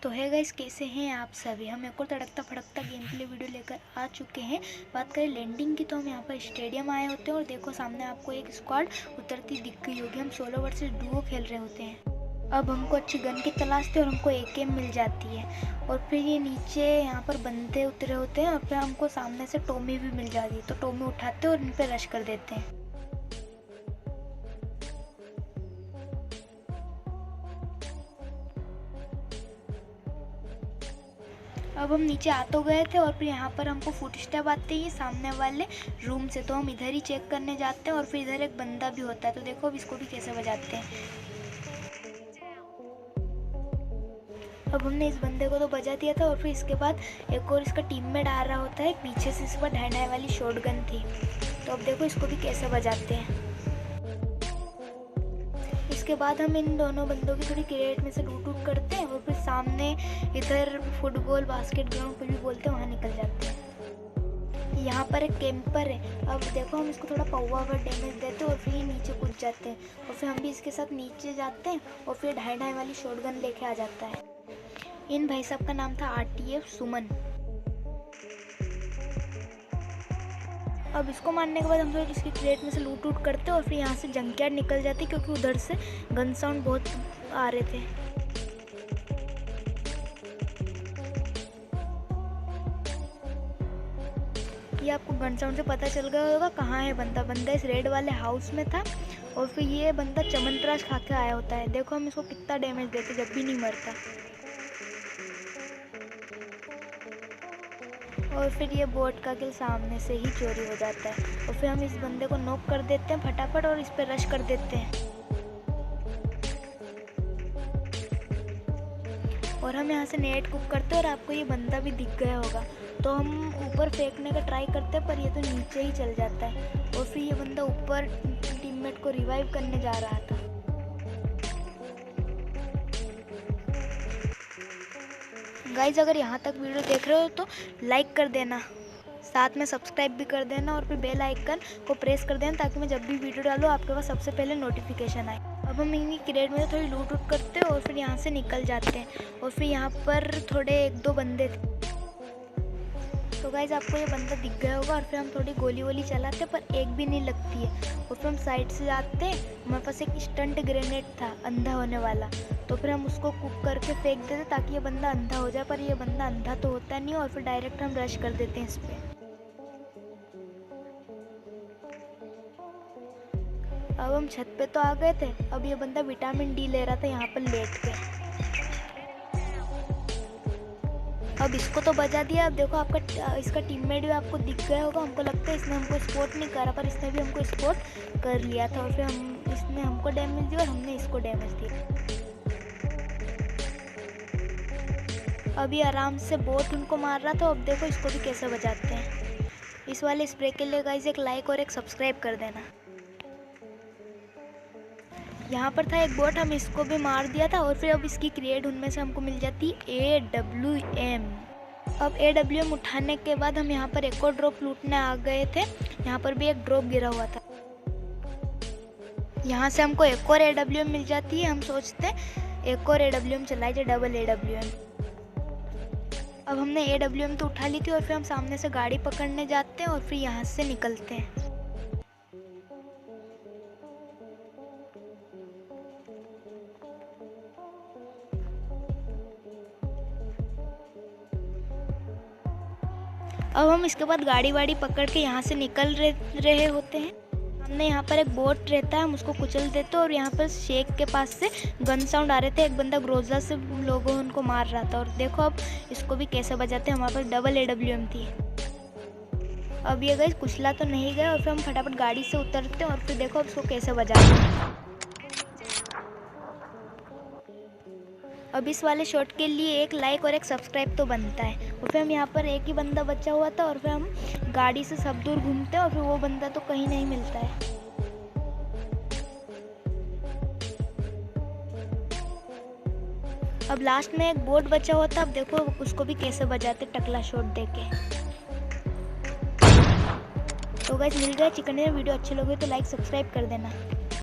तो है गाइस, कैसे हैं आप सभी। हम एक और तड़कता फड़कता गेम प्ले वीडियो लेकर आ चुके हैं। बात करें लैंडिंग की तो हम यहाँ पर स्टेडियम आए होते हैं और देखो सामने आपको एक स्क्वाड उतरती दिख गई होगी। हम 16 वर्सेस डुओ खेल रहे होते हैं। अब हमको अच्छी गन की तलाश थी और हमको एकेएम मिल जाती है। और फिर ये नीचे यहाँ पर बंदे उतरे होते हैं और फिर हमको सामने से टोमी भी मिल जाती है। तो टोमी उठाते हैं और इन पर रश कर देते हैं। अब हम नीचे आ तो गए थे और फिर यहाँ पर हमको फुट स्टेप आते ही सामने वाले रूम से। तो हम इधर ही चेक करने जाते हैं और फिर इधर एक बंदा भी होता है। तो देखो अब इसको भी कैसे बजाते हैं। अब हमने इस बंदे को तो बजा दिया था और फिर इसके बाद एक और इसका टीममेट आ रहा होता है। पीछे से इस पर ढाई वाली शॉटगन थी। तो अब देखो इसको भी कैसे बजाते हैं। इसके बाद हम इन दोनों बंदों की थोड़ी क्रेट में से लूट करते हैं और फिर सामने इधर फुटबॉल बास्केट ग्राउंड कुछ भी बोलते हैं वहाँ निकल जाते हैं। यहाँ पर एक कैंपर है। अब देखो हम इसको थोड़ा पौवा पर डैमेज देते हैं और फिर ये नीचे कूद जाते हैं और फिर हम भी इसके साथ नीचे जाते हैं और फिर ढाई वाली शॉटगन लेके आ जाता है। इन भाई साहब का नाम था RTF सुमन। अब इसको मारने के बाद हम लोग इसकी क्रेट में से लूट करते और फिर यहाँ से जंकयार्ड निकल जाती क्योंकि उधर से गन साउंड बहुत आ रहे थे। ये आपको गन साउंड से पता चल गया होगा कहाँ है बंदा। बंदा इस रेड वाले हाउस में था और फिर ये बंदा चमनप्राश खा के आया होता है। देखो हम इसको कितना डैमेज देते जब भी नहीं मरता। और फिर ये बोट का किल सामने से ही चोरी हो जाता है और फिर हम इस बंदे को नॉक कर देते हैं फटाफट और इस पर रश कर देते हैं। और हम यहाँ से नेट कुक करते हैं और आपको ये बंदा भी दिख गया होगा। तो हम ऊपर फेंकने का ट्राई करते हैं पर ये तो नीचे ही चल जाता है। और फिर ये बंदा ऊपर टीममेट को रिवाइव करने जा रहा था। गाइज अगर यहाँ तक वीडियो देख रहे हो तो लाइक कर देना, साथ में सब्सक्राइब भी कर देना और फिर बेल आइकन को प्रेस कर देना ताकि मैं जब भी वीडियो डालूँ आपके पास सबसे पहले नोटिफिकेशन आए। अब हम इनकी क्रेट में थोड़ी लूट करते हैं और फिर यहाँ से निकल जाते हैं। और फिर यहाँ पर थोड़े 1-2 बंदे थे। तो गाइज आपको ये बंदा दिख गया होगा और फिर हम थोड़ी गोली वोली चलाते पर एक भी नहीं लगती है। और फिर हम साइड से जाते हैं। हमारे पास एक स्टंट ग्रेनेड था अंधा होने वाला। तो फिर हम उसको कुक करके फेंक देते ताकि ये बंदा अंधा हो जाए, पर ये बंदा अंधा तो होता नहीं और फिर डायरेक्ट हम रश कर देते हैं इस पर। अब हम छत पे तो आ गए थे। अब ये बंदा विटामिन D ले रहा था यहाँ पर लेट के। अब इसको तो बजा दिया। अब देखो आपका इसका टीममेट भी आपको दिख गया होगा। हमको लगता है इसने हमको स्पॉट नहीं करा पर इसने भी हमको स्पॉट कर लिया था और फिर इसने हमको डैमेज दिया और हमने इसको डैमेज दिया। अभी आराम से बोट उनको मार रहा था। अब देखो इसको भी कैसे बजाते हैं। इस वाले स्प्रे के लिए गाइस एक लाइक और एक सब्सक्राइब कर देना। यहाँ पर था एक बोट, हम इसको भी मार दिया था और फिर अब इसकी क्रेट उनमें से हमको मिल जाती AWM। अब AWM उठाने के बाद हम यहाँ पर एक और ड्रॉप लूटने आ गए थे। यहाँ पर भी एक ड्रॉप गिरा हुआ था। यहाँ से हमको एक और AWM मिल जाती है। हम सोचते एक और AWM चलाई जाए, डबल AWM। अब हमने AWM तो उठा ली थी और फिर हम सामने से गाड़ी पकड़ने जाते हैं और फिर यहाँ से निकलते हैं। अब हम इसके बाद गाड़ी वाड़ी पकड़ के यहाँ से निकल रहे होते हैं। हमने यहाँ पर एक बोट रहता है, हम उसको कुचल देते और यहाँ पर शेख के पास से गन साउंड आ रहे थे। एक बंदा ग्रोजा से लोगों उनको मार रहा था और देखो अब इसको भी कैसे बजाते हैं। हमारे पास डबल AWM थी। अब ये गाइस कुचला तो नहीं गया और फिर हम फटाफट गाड़ी से उतरते हैं और फिर देखो अब इसको कैसे बजाते हैं। अब इस वाले शॉट के लिए एक लाइक और एक सब्सक्राइब तो बनता है। और फिर हम यहाँ पर एक ही बंदा बचा हुआ था और फिर हम गाड़ी से सब दूर घूमते हैं और फिर वो बंदा तो कहीं नहीं मिलता है। अब लास्ट में एक बोट बचा हुआ था। अब देखो उसको भी कैसे बजाते टकला शॉट देके। तो गाइस मिल गया चिकन डिनर। वीडियो अच्छी लगी तो लाइक सब्सक्राइब कर देना।